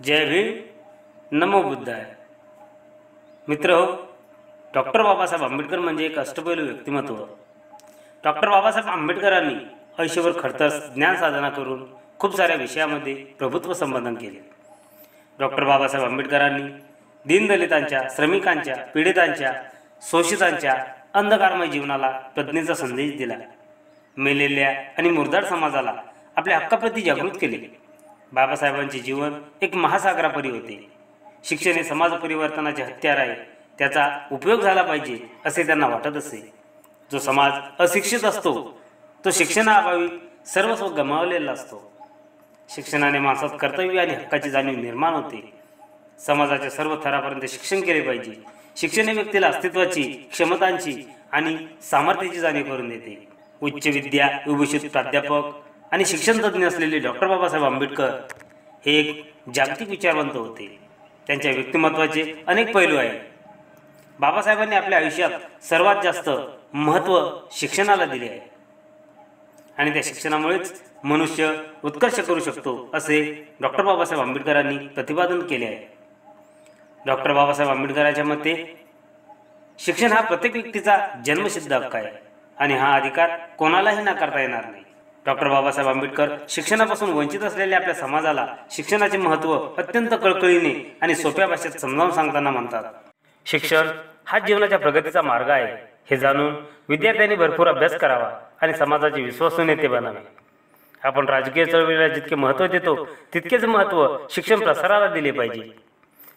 जय भीम, नमो बुद्धाय. मित्र हो, डॉक्टर बाबासाहेब आंबेडकर म्हणजे एक अष्टपैलू व्यक्तिमत्व. डॉक्टर बाबासाहेब आंबेडकरांनी आयुष्यभर खडतर ज्ञान साधना करून खूप साऱ्या विषयामध्ये प्रभुत्व संपादन केले. डॉक्टर बाबासाहेब आंबेडकरांनी दीनदलितांच्या, श्रमिकांच्या, पीडितांच्या, शोषितांच्या अंधकारमय जीवनाला प्रज्ञेचा संदेश दिला. मेलेल्या आणि मुरदार समाजाला आपल्या हक्काप्रती जागृत केले. बाबासाहेबांचे जीवन एक महासागरापरी होते. शिक्षण हे समाज परिवर्तनाचे हत्यार आहे, त्याचा उपयोग झाला पाहिजे असे त्यांना वाटत असे. जो समाज अशिक्षित असतो तो शिक्षणाअभावी सर्वस्व गमावलेला असतो. शिक्षणाने माणसात कर्तव्य आणि हक्काची जाणीव निर्माण होते. समाजाच्या सर्व थरापर्यंत शिक्षण केले पाहिजे. शिक्षण हे व्यक्तीला अस्तित्वाची, क्षमतांची आणि सामर्थ्याची जाणीव करून देते. उच्च विद्या विभूषित प्राध्यापक आणि शिक्षण तज्ज्ञ असलेले डॉक्टर बाबासाहेब आंबेडकर हे एक जागतिक विचारवंत होते. त्यांच्या व्यक्तिमत्वाचे अनेक पैलू आहेत. बाबासाहेबांनी आपल्या आयुष्यात सर्वात जास्त महत्त्व शिक्षणाला दिले आहे आणि त्या शिक्षणामुळेच मनुष्य उत्कर्ष करू शकतो असे डॉक्टर बाबासाहेब आंबेडकरांनी प्रतिपादन केले आहे. डॉक्टर बाबासाहेब आंबेडकरांच्या मते शिक्षण हा प्रत्येक व्यक्तीचा जन्मसिद्ध हक्क आहे आणि हा अधिकार कोणालाही नाकारता येणार नाही. डॉक्टर बाबासाहेब आंबेडकर शिक्षणापासून वंचित असलेल्या आपल्या समाजाला शिक्षणाचे महत्त्व अत्यंत कळकळीने आणि सोप्या भाषेत समजावून सांगताना म्हणतात, शिक्षण हा जीवनाच्या प्रगतीचा मार्ग आहे. हे जाणून विद्यार्थ्यांनी भरपूर अभ्यास करावा आणि समाजाचे विश्वासू नेते बनावे. आपण राजकीय चळवळीला जितके महत्त्व देतो तितकेच महत्त्व शिक्षण प्रसाराला दिले पाहिजे.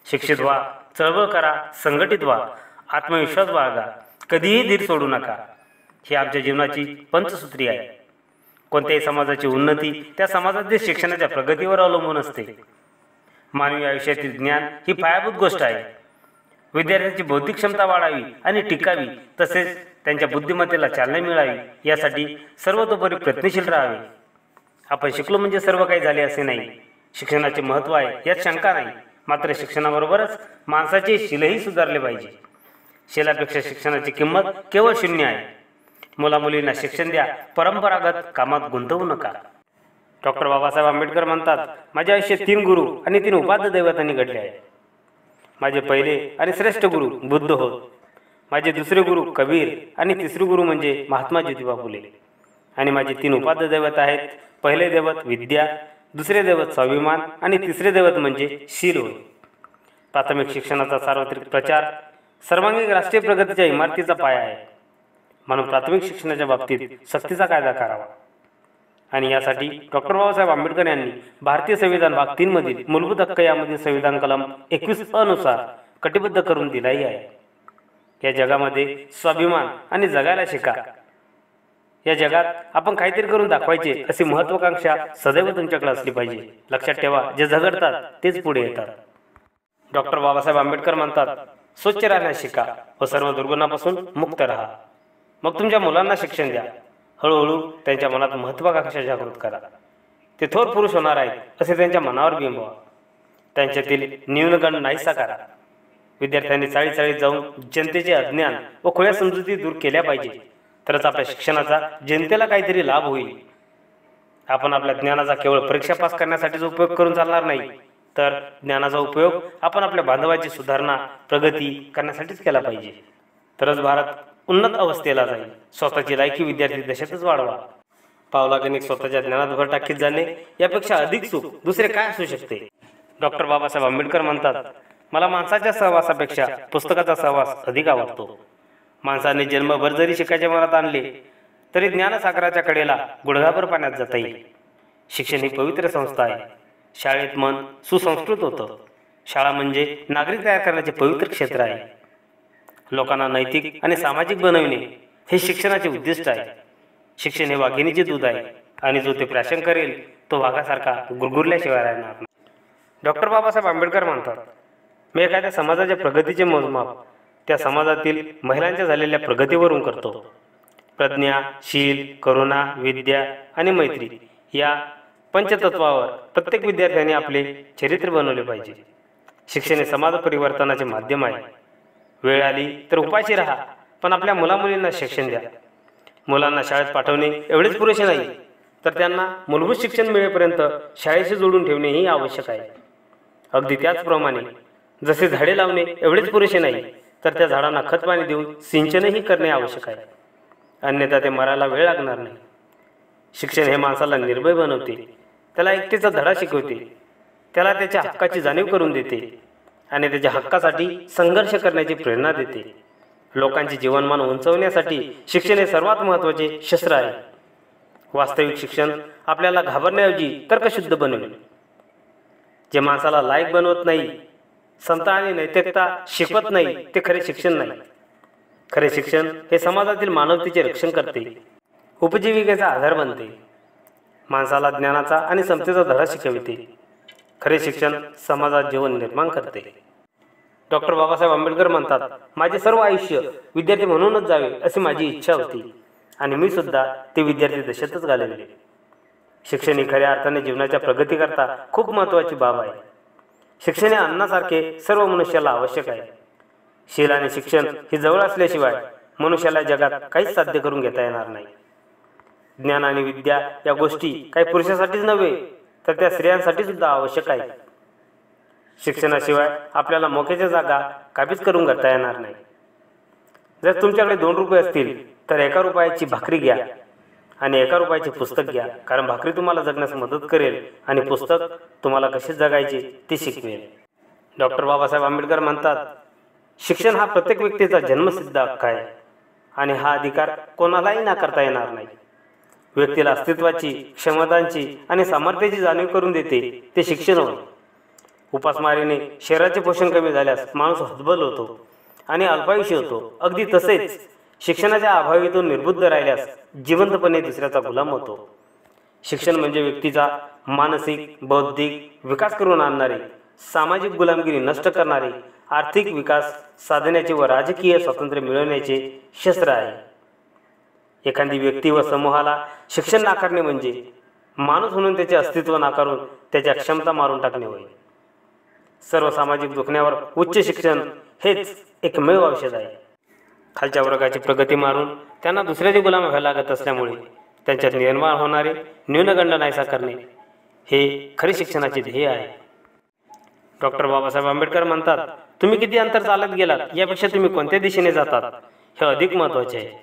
शिक्षित व्हा, चळवळ करा, संघटित व्हा, आत्मविश्वास बाळगा, कधीही धीर सोडू नका. ही आमच्या जीवनाची पंचसूत्री आहे. कोणत्याही समाजाची उन्नती त्या समाजातील शिक्षणाच्या प्रगतीवर अवलंबून असते. मानवी आयुष्यातील ज्ञान ही पायाभूत गोष्ट आहे. विद्यार्थ्यांची बौद्धिक क्षमता वाढावी आणि टिकावी, तसेच त्यांच्या बुद्धिमत्तेला चालना मिळावी यासाठी सर्वतोपरी प्रयत्नशील राहावे. आपण शिकलो म्हणजे सर्व काही झाले असे नाही. शिक्षणाचे महत्त्व आहे यात शंका नाही. मात्र शिक्षणाबरोबरच माणसाचे शीलही सुधारले पाहिजे. शीलापेक्षा शिक्षणाची किंमत केवळ शून्य आहे. मुलामुलींना शिक्षण द्या, परंपरागत कामात गुंतवू नका. डॉक्टर बाबासाहेब आंबेडकर म्हणतात, माझ्या आयुष्यात 3 गुरु आणि 3 उपाध्य दैवतांनी घडले आहेत. माझे पहिले आणि श्रेष्ठ गुरु बुद्ध होत. माझे दुसरे गुरु कबीर आणि तिसरे गुरु म्हणजे महात्मा ज्योतिबा फुले. आणि माझे 3 उपाध्य दैवत आहेत. पहिले दैवत विद्या, दुसरे दैवत स्वाभिमान आणि तिसरे दैवत म्हणजे शील होय. प्राथमिक शिक्षणाचा सार्वत्रिक प्रचार सर्वांगीण राष्ट्रीय प्रगतीच्या इमारतीचा पाया आहे. म्हणून प्राथमिक शिक्षणाच्या बाबतीत सक्तीचा कायदा करावा आणि यासाठी डॉक्टर बाबासाहेब आंबेडकर यांनी भारतीय संविधान भाग 3 मधील मूलभूत हक्क यामध्ये संविधान कलम 21 अनुसार कटिबद्ध करून दिलाही आहे. या जगामध्ये स्वाभिमान आणि जगायला शिका. या जगात आपण काहीतरी करून दाखवायचे अशी महत्वाकांक्षा सदैव तुमच्याकडे असली पाहिजे. लक्षात ठेवा, जे झगडतात तेच पुढे येतात. डॉक्टर बाबासाहेब आंबेडकर म्हणतात, स्वच्छ राहण्यास शिका व सर्व दुर्गुणापासून मुक्त राहा. मग तुमच्या मुलांना शिक्षण द्या. हळूहळू त्यांच्या मनात महत्वाकांक्षा जागृत करा. ते थोर पुरुष होणार आहेत असे त्यांच्या मनावर बिंबवा. त्यांच्यातील न्यूनगंड नाहीसा करा. विद्यार्थ्यांनी चाळीत जाऊन जनतेचे अज्ञान व खुल्या समजुती दूर केल्या पाहिजे. तरच आपल्या शिक्षणाचा जनतेला काहीतरी लाभ होईल. आपण आपल्या ज्ञानाचा केवळ परीक्षा पास करण्यासाठीच उपयोग करून चालणार नाही, तर ज्ञानाचा उपयोग आपण आपल्या बांधवाची सुधारणा, प्रगती करण्यासाठीच केला पाहिजे. तरच भारत उन्नत अवस्थेला जाईल. स्वतःची लायकी विद्यार्थी दशेतच वाढवा. पावलागणिक स्वतःच्या ज्ञानात भर टाकीत जाणे यापेक्षा अधिक सुख दुसरे काय असू शकते. डॉक्टर बाबासाहेब आंबेडकर म्हणतात, मला माणसाच्या सहवासापेक्षा पुस्तकाचा सहवास अधिक आवडतो. माणसाने जन्मभर जरी शिकायच्या मनात आणले तरी ज्ञानसागराच्या कडेला गुडघाभर पाण्यात जाता येईल. शिक्षण ही पवित्र संस्था आहे. शाळेत मन सुसंस्कृत होतं. शाळा म्हणजे नागरिक तयार करण्याचे पवित्र क्षेत्र आहे. लोकांना नैतिक आणि सामाजिक बनविणे हे शिक्षणाचे उद्दिष्ट आहे. शिक्षण हे वाघिणीचे दूध आहे आणि जो ते प्राशन करेल तो वाघासारखा गुरगुरल्याशिवाय राहणार नाही. डॉक्टर बाबासाहेब आंबेडकर म्हणतात, मी एखाद्या समाजाच्या प्रगतीचे मोजमाप त्या समाजातील महिलांच्या झालेल्या प्रगतीवरून करतो. प्रज्ञा, शील, करुणा, विद्या आणि मैत्री या पंचतत्वावर प्रत्येक विद्यार्थ्याने आपले चरित्र बनवले पाहिजे. शिक्षण हे समाज परिवर्तनाचे माध्यम आहे. वेळ आली तर उपाशी राहा, पण आपल्या मुलामुलींना शिक्षण द्या. मुलांना शाळेत पाठवणे एवढेच पुरेसे नाही, तर त्यांना मूलभूत शिक्षण मिळेपर्यंत शाळेशी जोडून ठेवणे ही आवश्यक आहे. अगदी त्याचप्रमाणे जसे झाडे लावणे एवढेच पुरेसे नाही, तर त्या झाडांना खत पाणी देऊन सिंचनही करणे आवश्यक आहे, अन्यथा ते मरायला वेळ लागणार नाही. शिक्षण हे माणसाला निर्भय बनवते, त्याला एकतेचा धडा शिकवते, त्याला त्याच्या हक्काची जाणीव करून देते आणि त्याच्या हक्कासाठी संघर्ष करण्याची प्रेरणा देते. लोकांचे जीवनमान उंचवण्यासाठी शिक्षण हे सर्वात महत्त्वाचे शस्त्र आहे. वास्तविक शिक्षण आपल्याला घाबरण्याऐवजी तर्कशुद्ध बनवेल. जे माणसाला लायक बनवत नाही, समता आणि नैतिकता शिकवत नाही, ते खरे शिक्षण नाही. खरे शिक्षण हे समाजातील मानवतेचे रक्षण करते, उपजीविकेचा आधार बनते, माणसाला ज्ञानाचा आणि समतेचा धडा शिकविते. खरे शिक्षण समाजात जीवन निर्माण करते. डॉक्टर बाबासाहेब आंबेडकर म्हणतात, माझे सर्व आयुष्य विद्यार्थी म्हणूनच जावे अशी माझी इच्छा होती आणि मी सुद्धा ते विद्यार्थी दशेतच घालवले. शिक्षण ही खऱ्या अर्थाने जीवनाच्या प्रगतीकरता खूप महत्त्वाची बाब आहे. शिक्षण हे अन्नासारखे सर्व मनुष्याला आवश्यक आहे. शील आणि शिक्षण ही जवळ असल्याशिवाय मनुष्याला जगात काहीच साध्य करून घेता येणार नाही. ज्ञान आणि विद्या या गोष्टी काही पुरुषासाठीच नव्हे, तर त्या स्त्रियांसाठी सुद्धा आवश्यक आहे. शिक्षणाशिवाय आपल्याला मोक्याच्या जागा काबीज करून घेता येणार नाही. जर तुमच्याकडे 2 रुपये असतील तर 1 रुपयाची भाकरी घ्या आणि 1 रुपयाचे पुस्तक घ्या, कारण भाकरी तुम्हाला जगण्यास मदत करेल आणि पुस्तक तुम्हाला कसे जगायचे ते शिकवेल. डॉक्टर बाबासाहेब आंबेडकर म्हणतात, शिक्षण हा प्रत्येक व्यक्तीचा जन्मसिद्ध हक्क आहे आणि हा अधिकार कोणालाही नाकारता येणार नाही. व्यक्तीला अस्तित्वाची, क्षमतांची आणि सामर्थ्याची जाणीव करून देते ते शिक्षण होय. उपासमारीने शरीराचे पोषण कमी झाल्यास माणूस हतबल होतो आणि अल्पायुषी होतो. अगदी तसेच शिक्षणाच्या अभावीतून निर्बुद्ध राहिल्यास जिवंतपणे दुसऱ्याचा गुलाम होतो. शिक्षण म्हणजे व्यक्तीचा मानसिक, बौद्धिक विकास करून आणणारे, सामाजिक गुलामगिरी नष्ट करणारे, आर्थिक विकास साधण्याचे व राजकीय स्वातंत्र्य मिळवण्याचे शस्त्र आहे. एखादी व्यक्ती व समूहाला शिक्षण नाकारणे म्हणजे माणूस म्हणून त्याचे अस्तित्व नाकारून त्याच्या क्षमता मारून टाकणे होय. सर्व सामाजिक दुखण्यावर उच्च शिक्षण हेच एकमेव औषध आहे. खालच्या वर्गाची प्रगती मारून त्यांना दुसऱ्याचे गुलाम व्हायला लागत असल्यामुळे त्यांच्यात निर्माण होणारे न्यूनगंड नाहीसा करणे हे खरे शिक्षणाचे ध्येय आहे. डॉक्टर बाबासाहेब आंबेडकर म्हणतात, तुम्ही किती अंतर चालत गेलात यापेक्षा तुम्ही कोणत्या दिशेने जातात हे अधिक महत्त्वाचे आहे.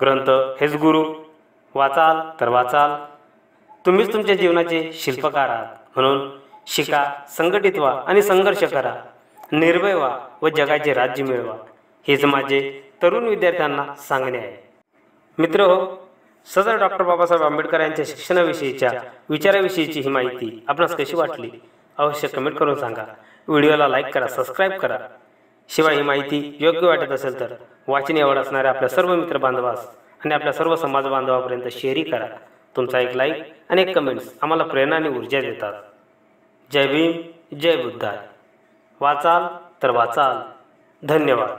ग्रंथ हेच गुरु, वाचाल तर वाचाल, तुम्हीच तुमच्या जीवनाचे शिल्पकार आहात. म्हणून शिका, संघटित व्हा आणि संघर्ष करा, निर्भय व्हा व जगाचे राज्य मिळवा, हेच माझे तरुण विद्यार्थ्यांना सांगणे आहे. मित्र हो, सदर डॉक्टर बाबासाहेब आंबेडकर यांच्या शिक्षणाविषयीच्या विचाराविषयीची ही माहिती आपणास कशी वाटली अवश्य कमेंट करून सांगा. व्हिडिओला लाईक करा, सबस्क्राईब करा. शिवाय ही माहिती योग्य वाटत असेल तर वाचनी आवड असणाऱ्या आपल्या सर्व मित्र बांधवास आणि आपल्या सर्व समाज बांधवापर्यंत शेअरही करा. तुमचा एक लाईक आणि एक कमेंट्स आम्हाला प्रेरणा आणि ऊर्जा देतात. जय भीम, जय बुद्धाय. वाचाल तर वाचाल. धन्यवाद.